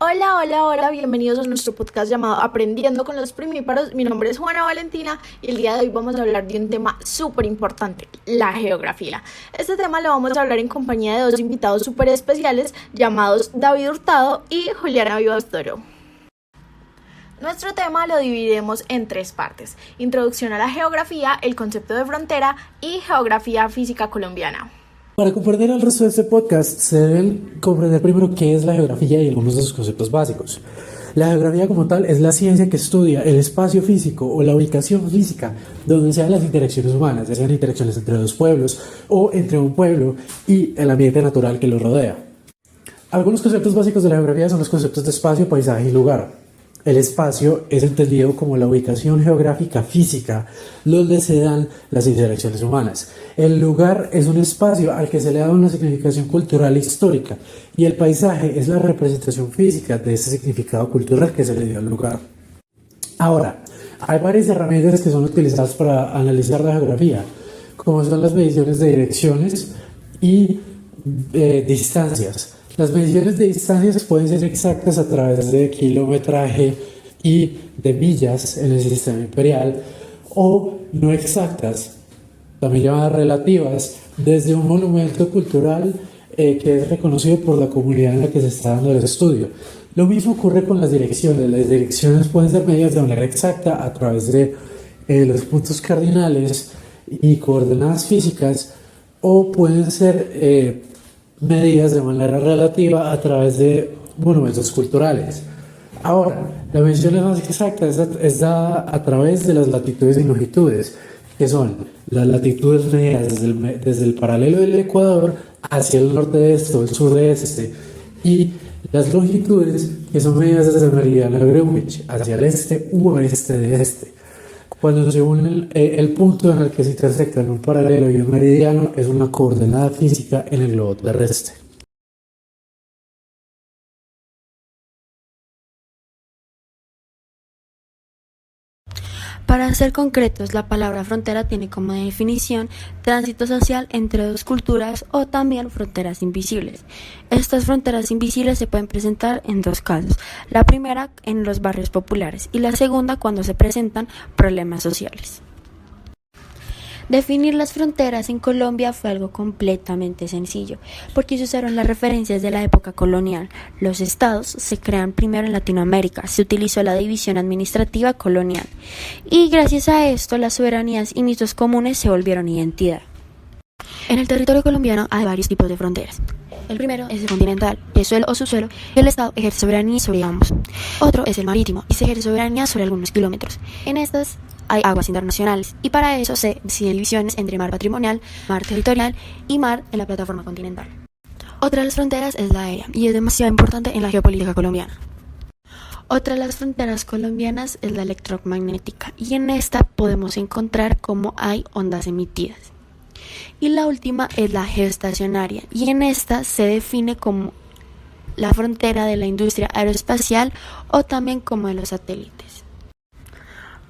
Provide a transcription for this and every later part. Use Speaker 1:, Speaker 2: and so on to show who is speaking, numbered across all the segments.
Speaker 1: Hola, hola, hola, bienvenidos a nuestro podcast llamado Aprendiendo con los Primíparos. Mi nombre es Juana Valentina y el día de hoy vamos a hablar de un tema súper importante, la geografía. Este tema lo vamos a hablar en compañía de dos invitados súper especiales llamados David Hurtado y Juliana Vivas Toro. Nuestro tema lo dividimos en tres partes: introducción a la geografía, el concepto de frontera y geografía física colombiana.
Speaker 2: Para comprender el resto de este podcast, se deben comprender primero qué es la geografía y algunos de sus conceptos básicos. La geografía como tal es la ciencia que estudia el espacio físico o la ubicación física donde se dan las interacciones humanas, ya sean interacciones entre dos pueblos o entre un pueblo y el ambiente natural que lo rodea. Algunos conceptos básicos de la geografía son los conceptos de espacio, paisaje y lugar. El espacio es entendido como la ubicación geográfica física donde se dan las interacciones humanas. El lugar es un espacio al que se le da una significación cultural e histórica, y el paisaje es la representación física de ese significado cultural que se le dio al lugar. Ahora, hay varias herramientas que son utilizadas para analizar la geografía, como son las mediciones de direcciones y distancias. Las mediciones de distancias pueden ser exactas a través de kilometraje y de millas en el sistema imperial, o no exactas, también llamadas relativas, desde un monumento cultural que es reconocido por la comunidad en la que se está dando el estudio. Lo mismo ocurre con las direcciones. Las direcciones pueden ser medidas de manera exacta a través de los puntos cardinales y coordenadas físicas, o pueden ser medidas de manera relativa a través de monumentos culturales. Ahora, la medición más exacta es dada a través de las latitudes y longitudes, que son las latitudes medidas desde el paralelo del Ecuador hacia el norte de este o el sur de este, y las longitudes, que son medidas desde el meridiano de Greenwich hacia el este u oeste de este. Cuando se une el punto en el que se intersectan un paralelo y un meridiano, es una coordenada física en el globo terrestre.
Speaker 3: Para ser concretos, la palabra frontera tiene como definición tránsito social entre dos culturas o también fronteras invisibles. Estas fronteras invisibles se pueden presentar en dos casos: la primera en los barrios populares y la segunda cuando se presentan problemas sociales. Definir las fronteras en Colombia fue algo completamente sencillo, porque se usaron las referencias de la época colonial. Los estados se crean primero en Latinoamérica, se utilizó la división administrativa colonial, y gracias a esto las soberanías y mitos comunes se volvieron identidad. En el territorio colombiano hay varios tipos de fronteras. El primero es el continental, que es suelo o subsuelo, y el Estado ejerce soberanía sobre ambos. Otro es el marítimo, y se ejerce soberanía sobre algunos kilómetros. En estas hay aguas internacionales, y para eso se deciden divisiones entre mar patrimonial, mar territorial y mar en la plataforma continental. Otra de las fronteras es la aérea, y es demasiado importante en la geopolítica colombiana. Otra de las fronteras colombianas es la electromagnética, y en esta podemos encontrar cómo hay ondas emitidas. Y la última es la geoestacionaria, y en esta se define como la frontera de la industria aeroespacial o también como de los satélites.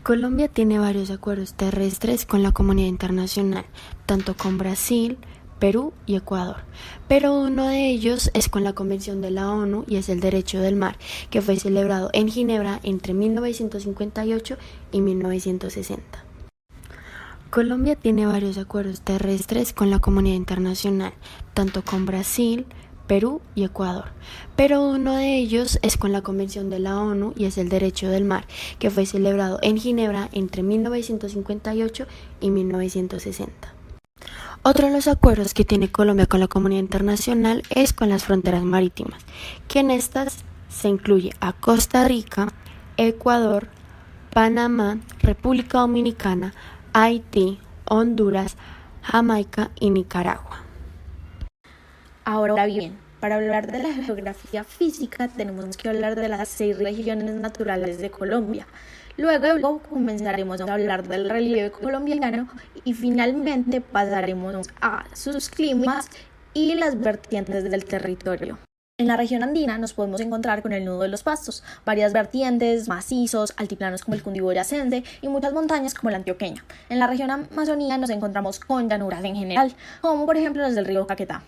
Speaker 3: Colombia tiene varios acuerdos terrestres con la comunidad internacional, tanto con Brasil, Perú y Ecuador, pero uno de ellos es con la Convención de la ONU y es el Derecho del Mar, que fue celebrado en Ginebra entre 1958 y 1960. Colombia tiene varios acuerdos terrestres con la comunidad internacional, tanto con Brasil, Perú y Ecuador, pero uno de ellos es con la Convención de la ONU y es el Derecho del Mar, que fue celebrado en Ginebra entre 1958 y 1960. Otro de los acuerdos que tiene Colombia con la comunidad internacional es con las fronteras marítimas, que en estas se incluye a Costa Rica, Ecuador, Panamá, República Dominicana, Haití, Honduras, Jamaica y Nicaragua.
Speaker 1: Ahora bien, para hablar de la geografía física tenemos que hablar de las 6 regiones naturales de Colombia. Luego comenzaremos a hablar del relieve colombiano y finalmente pasaremos a sus climas y las vertientes del territorio. En la región andina nos podemos encontrar con el nudo de los Pastos, varias vertientes, macizos, altiplanos como el Cundiboyacense y muchas montañas como la antioqueña. En la región amazonía nos encontramos con llanuras en general, como por ejemplo las del río Caquetá.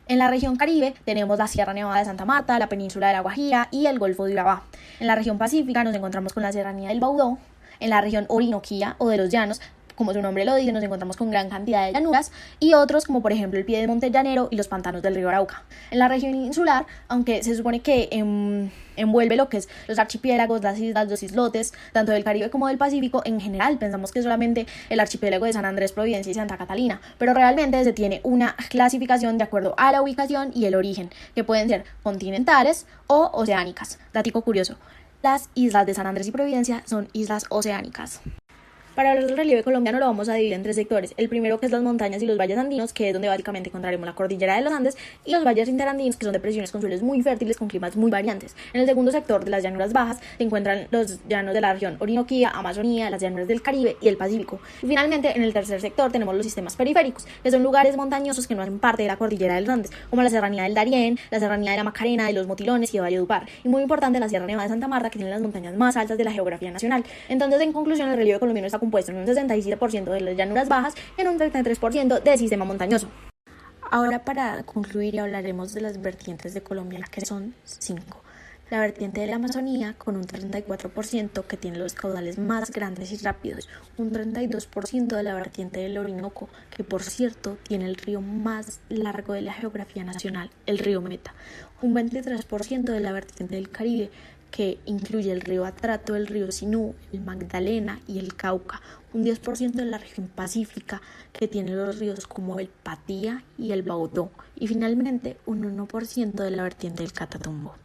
Speaker 1: En la región Caribe tenemos la Sierra Nevada de Santa Marta, la península de La Guajira y el Golfo de Urabá. En la región Pacífica nos encontramos con la Serranía del Baudó. En la región Orinoquía o de los Llanos, como su nombre lo dice, nos encontramos con gran cantidad de llanuras y otros como por ejemplo el pie de Monte Llanero y los pantanos del río Arauca. En la región insular, aunque se supone que envuelve lo que es los archipiélagos, las islas, los islotes, tanto del Caribe como del Pacífico, en general pensamos que solamente el archipiélago de San Andrés, Providencia y Santa Catalina, pero realmente se tiene una clasificación de acuerdo a la ubicación y el origen, que pueden ser continentales o oceánicas. Dático curioso, las islas de San Andrés y Providencia son islas oceánicas. Para hablar del relieve colombiano lo vamos a dividir en tres sectores. El primero, que es las montañas y los valles andinos, que es donde básicamente encontraremos la cordillera de los Andes, y los valles interandinos, que son depresiones con suelos muy fértiles con climas muy variantes. En el segundo sector, de las llanuras bajas, se encuentran los llanos de la región Orinoquía, Amazonía, las llanuras del Caribe y el Pacífico. Y finalmente, en el tercer sector tenemos los sistemas periféricos, que son lugares montañosos que no hacen parte de la cordillera de los Andes, como la Serranía del Darién, la Serranía de la Macarena, de los Motilones y de Valledupar. Y muy importante, la Sierra Nevada de Santa Marta, que tiene las montañas más altas de la geografía nacional. Entonces, en conclusión, el relieve colombiano está compuesto en un 67% de las llanuras bajas y en un 33% del sistema montañoso. Ahora, para concluir, hablaremos de las vertientes de Colombia, que son 5. La vertiente de la Amazonía, con un 34% que tiene los caudales más grandes y rápidos, un 32% de la vertiente del Orinoco, que por cierto tiene el río más largo de la geografía nacional, el río Meta, un 23% de la vertiente del Caribe, que incluye el río Atrato, el río Sinú, el Magdalena y el Cauca, un 10% de la región pacífica, que tiene los ríos como el Patía y el Baudó, y finalmente un 1% de la vertiente del Catatumbo.